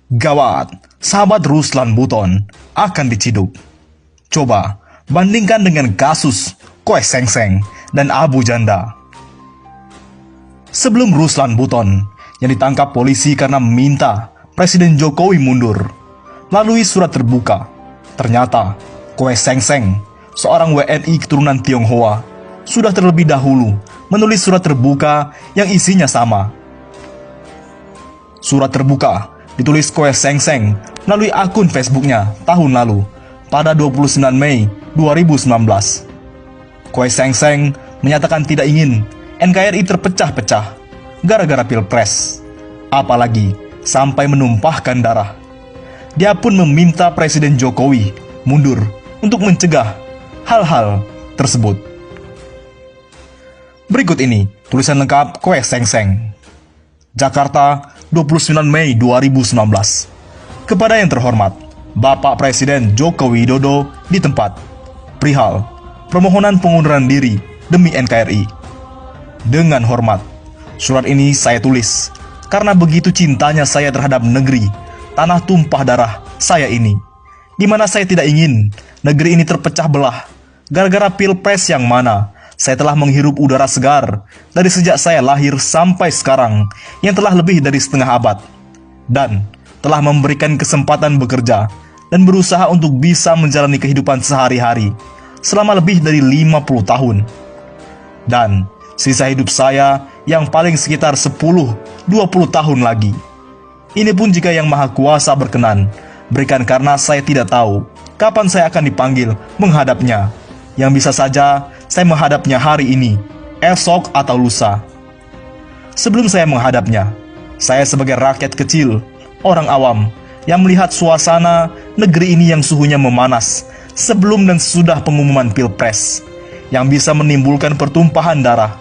Gawat, sahabat Ruslan Buton akan diciduk. Coba bandingkan dengan kasus Koe Seng Seng dan Abu Janda. Sebelum Ruslan Buton yang ditangkap polisi karena meminta Presiden Jokowi mundur, melalui surat terbuka, ternyata Koe Seng Seng, seorang WNI keturunan Tionghoa, sudah terlebih dahulu menulis surat terbuka yang isinya sama. Surat terbuka ditulis Koe Seng Seng melalui akun Facebooknya tahun lalu, pada 29 Mei 2019. Koe Seng Seng menyatakan tidak ingin NKRI terpecah-pecah gara-gara pilpres, apalagi sampai menumpahkan darah. Dia pun meminta Presiden Jokowi mundur untuk mencegah hal-hal tersebut. Berikut ini tulisan lengkap Koe Seng Seng. Jakarta, 29 Mei 2019. Kepada yang terhormat Bapak Presiden Joko Widodo di tempat, perihal permohonan pengunduran diri demi NKRI. Dengan hormat, surat ini saya tulis karena begitu cintanya saya terhadap negeri, tanah tumpah darah saya ini, di mana saya tidak ingin negeri ini terpecah belah gara-gara pilpres yang mana saya telah menghirup udara segar dari sejak saya lahir sampai sekarang yang telah lebih dari setengah abad, dan telah memberikan kesempatan bekerja dan berusaha untuk bisa menjalani kehidupan sehari-hari selama lebih dari 50 tahun. Dan sisa hidup saya yang paling sekitar 10-20 tahun lagi. Ini pun jika Yang Maha Kuasa berkenan, berikan, karena saya tidak tahu kapan saya akan dipanggil menghadapnya, yang bisa saja saya menghadapnya hari ini, esok, atau lusa. Sebelum saya menghadapnya, saya sebagai rakyat kecil, orang awam, yang melihat suasana negeri ini yang suhunya memanas sebelum dan sesudah pengumuman pilpres, yang bisa menimbulkan pertumpahan darah.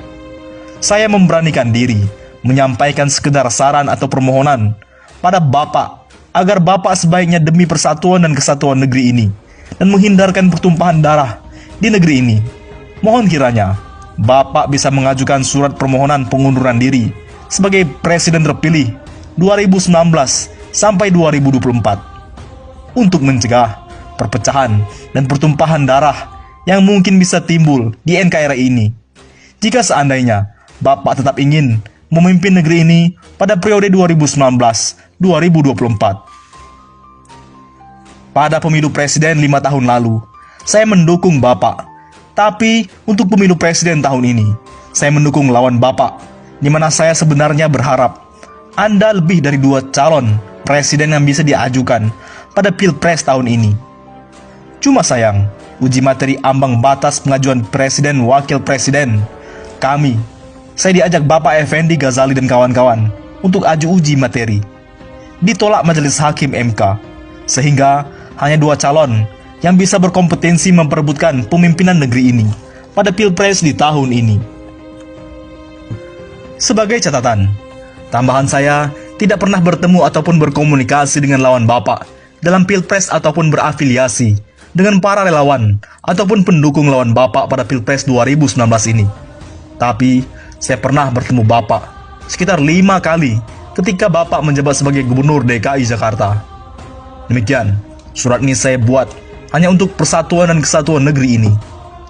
Saya memberanikan diri menyampaikan sekedar saran atau permohonan pada Bapak, agar Bapak sebaiknya demi persatuan dan kesatuan negeri ini, dan menghindarkan pertumpahan darah di negeri ini, mohon kiranya Bapak bisa mengajukan surat permohonan pengunduran diri sebagai Presiden terpilih 2019 sampai 2024 untuk mencegah perpecahan dan pertumpahan darah yang mungkin bisa timbul di NKRI ini, jika seandainya Bapak tetap ingin memimpin negeri ini pada periode 2019-2024. Pada pemilu presiden 5 tahun lalu, saya mendukung Bapak. Tapi untuk pemilu presiden tahun ini, saya mendukung lawan Bapak, di mana saya sebenarnya berharap Anda lebih dari 2 calon presiden yang bisa diajukan pada pilpres tahun ini. Cuma sayang, uji materi ambang batas pengajuan presiden wakil presiden, saya diajak Bapak Effendi Ghazali dan kawan-kawan untuk aju uji materi, ditolak Majelis Hakim MK, sehingga hanya 2 calon yang bisa berkompetensi memperebutkan pemimpinan negeri ini pada pilpres di tahun ini. Sebagai catatan, tambahan, saya tidak pernah bertemu ataupun berkomunikasi dengan lawan Bapak dalam pilpres ataupun berafiliasi dengan para relawan ataupun pendukung lawan Bapak pada pilpres 2019 ini. Tapi saya pernah bertemu Bapak sekitar 5 kali ketika Bapak menjabat sebagai Gubernur DKI Jakarta. Demikian, surat ini saya buat hanya untuk persatuan dan kesatuan negeri ini.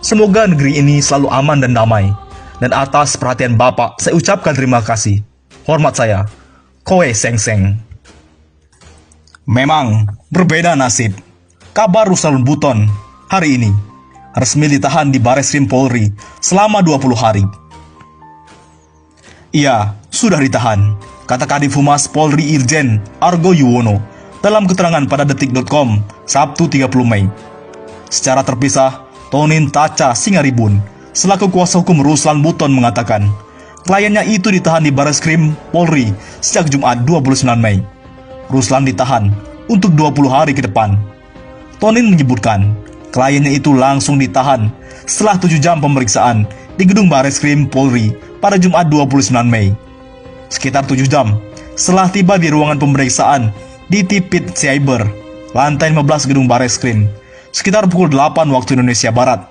Semoga negeri ini selalu aman dan damai. Dan atas perhatian Bapak, saya ucapkan terima kasih. Hormat saya, Koe Seng Seng. Memang berbeda nasib. Kabar Ruslan Buton hari ini resmi ditahan di Bareskrim Polri selama 20 hari. Ia sudah ditahan, kata Kadif Humas Polri Irjen Argo Yuwono dalam keterangan pada detik.com Sabtu 30 Mei. Secara terpisah, Tonin Taca Singaribun selaku kuasa hukum Ruslan Buton mengatakan kliennya itu ditahan di Bareskrim Polri sejak Jumat 29 Mei. Ruslan ditahan untuk 20 hari ke depan. Tonin menyebutkan kliennya itu langsung ditahan setelah 7 jam pemeriksaan di gedung Bareskrim Polri pada Jumat 29 Mei. Sekitar 7 jam setelah tiba di ruangan pemeriksaan di Tipit Cyber, lantai 15 gedung Bareskrim, sekitar pukul 8 waktu Indonesia Barat,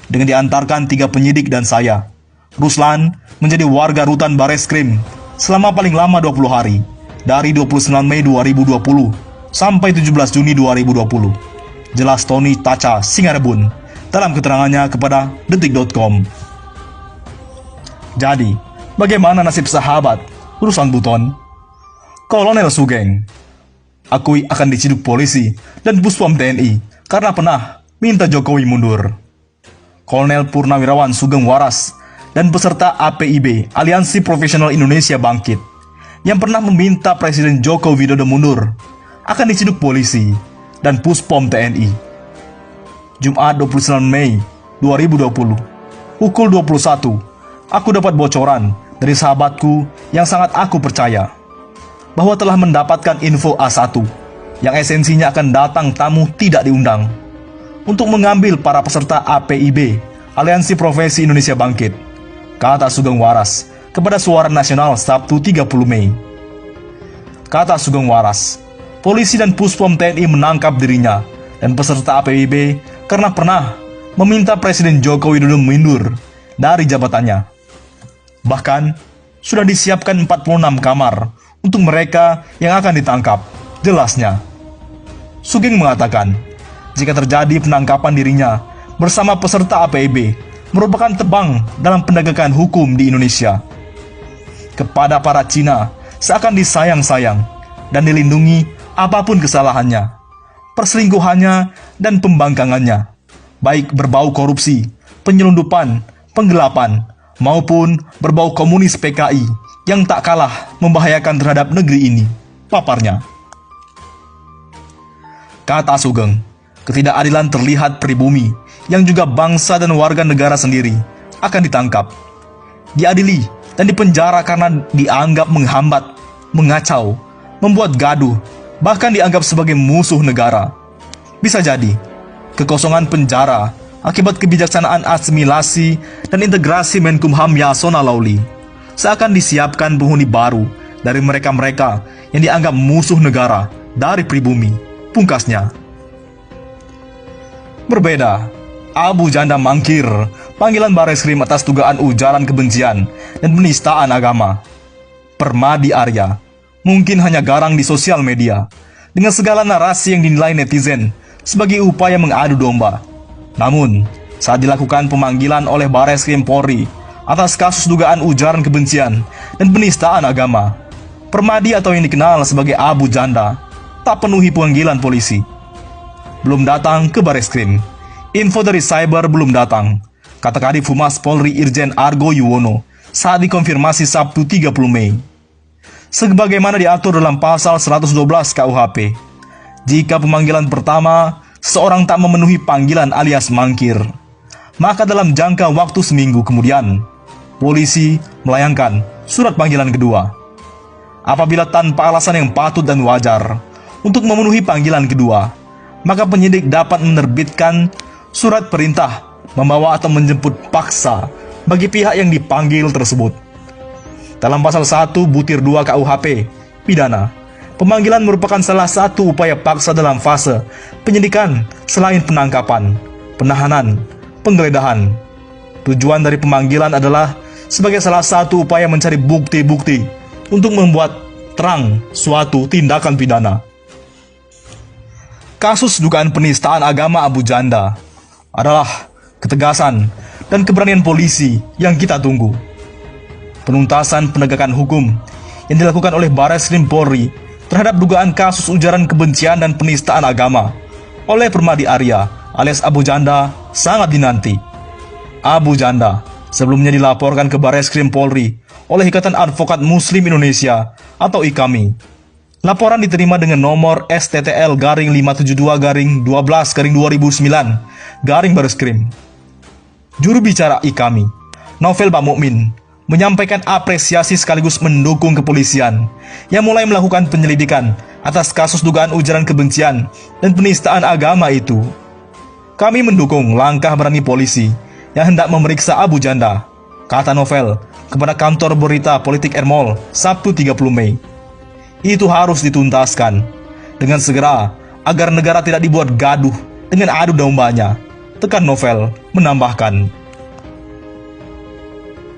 dengan diantarkan 3 penyidik dan saya. Ruslan menjadi warga rutan Bareskrim selama paling lama 20 hari, dari 29 Mei 2020 sampai 17 Juni 2020. Jelas Tony Taca Singarebun dalam keterangannya kepada detik.com. Jadi, bagaimana nasib sahabat Ruslan Buton? Kolonel Sugeng akui akan diciduk polisi dan Puspom TNI karena pernah minta Jokowi mundur. Kolonel Purnawirawan Sugeng Waras dan peserta APIB Aliansi Profesional Indonesia Bangkit yang pernah meminta Presiden Joko Widodo mundur akan diciduk polisi dan Puspom TNI. Jumat 29 Mei 2020 pukul 21, aku dapat bocoran dari sahabatku yang sangat aku percaya bahwa telah mendapatkan info A1 yang esensinya akan datang tamu tidak diundang untuk mengambil para peserta APIB Aliansi Profesi Indonesia Bangkit, kata Sugeng Waras kepada Suara Nasional Sabtu 30 Mei. Kata Sugeng Waras, polisi dan Puspom TNI menangkap dirinya dan peserta APIB karena pernah meminta Presiden Joko Widodo mundur dari jabatannya. Bahkan, sudah disiapkan 46 kamar untuk mereka yang akan ditangkap, jelasnya. Sugeng mengatakan, jika terjadi penangkapan dirinya bersama peserta APIB merupakan tebang dalam penegakan hukum di Indonesia. Kepada para Cina, seakan disayang-sayang dan dilindungi apapun kesalahannya, perselingkuhannya, dan pembangkangannya, baik berbau korupsi, penyelundupan, penggelapan, maupun berbau komunis PKI yang tak kalah membahayakan terhadap negeri ini, paparnya. Kata Sugeng, ketidakadilan terlihat pribumi yang juga bangsa dan warga negara sendiri akan ditangkap, diadili, dan dipenjara karena dianggap menghambat, mengacau, membuat gaduh, bahkan dianggap sebagai musuh negara. Bisa jadi, kekosongan penjara akibat kebijaksanaan asimilasi dan integrasi Menkumham Yasona Lawli seakan disiapkan penghuni baru dari mereka-mereka yang dianggap musuh negara dari pribumi, pungkasnya. Berbeda, Abu Janda mangkir panggilan Bareskrim atas dugaan ujaran kebencian dan penistaan agama. Permadi Arya mungkin hanya garang di sosial media dengan segala narasi yang dinilai netizen sebagai upaya mengadu domba. Namun, saat dilakukan pemanggilan oleh Bareskrim Polri atas kasus dugaan ujaran kebencian dan penistaan agama, Permadi atau yang dikenal sebagai Abu Janda tak penuhi panggilan polisi. Belum datang ke Bareskrim. Info dari cyber belum datang, kata Kadif Humas Polri Irjen Argo Yuwono saat dikonfirmasi Sabtu 30 Mei. Sebagaimana diatur dalam pasal 112 KUHP, jika pemanggilan pertama seseorang tak memenuhi panggilan alias mangkir, maka dalam jangka waktu seminggu kemudian, polisi melayangkan surat panggilan kedua. Apabila tanpa alasan yang patut dan wajar untuk memenuhi panggilan kedua, maka penyidik dapat menerbitkan surat perintah membawa atau menjemput paksa bagi pihak yang dipanggil tersebut. Dalam pasal 1 butir 2 KUHP pidana, pemanggilan merupakan salah satu upaya paksa dalam fase penyidikan selain penangkapan, penahanan, penggeledahan. Tujuan dari pemanggilan adalah sebagai salah satu upaya mencari bukti-bukti untuk membuat terang suatu tindakan pidana. Kasus dugaan penistaan agama Abu Janda adalah ketegasan dan keberanian polisi yang kita tunggu. Penuntasan penegakan hukum yang dilakukan oleh Bareskrim Polri terhadap dugaan kasus ujaran kebencian dan penistaan agama oleh Permadi Arya alias Abu Janda sangat dinanti. Abu Janda sebelumnya dilaporkan ke Bareskrim Polri oleh Ikatan Advokat Muslim Indonesia atau IKAMI. Laporan diterima dengan nomor STTL-12-12-2009 Juru bicara IKAMI, Novel Bamukmin, menyampaikan apresiasi sekaligus mendukung kepolisian yang mulai melakukan penyelidikan atas kasus dugaan ujaran kebencian dan penistaan agama itu. Kami mendukung langkah berani polisi yang hendak memeriksa Abu Janda, kata Novel kepada kantor berita Politik Ermol Sabtu 30 Mei. Itu harus dituntaskan dengan segera agar negara tidak dibuat gaduh dengan adu dombanya, tekan Novel menambahkan.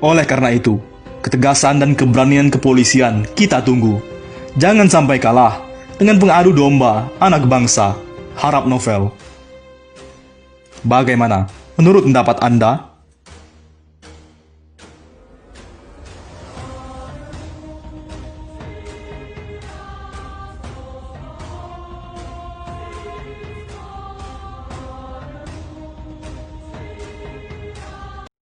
Oleh karena itu, ketegasan dan keberanian kepolisian kita tunggu. Jangan sampai kalah dengan pengadu domba anak bangsa, Harap Novel. Bagaimana menurut pendapat Anda?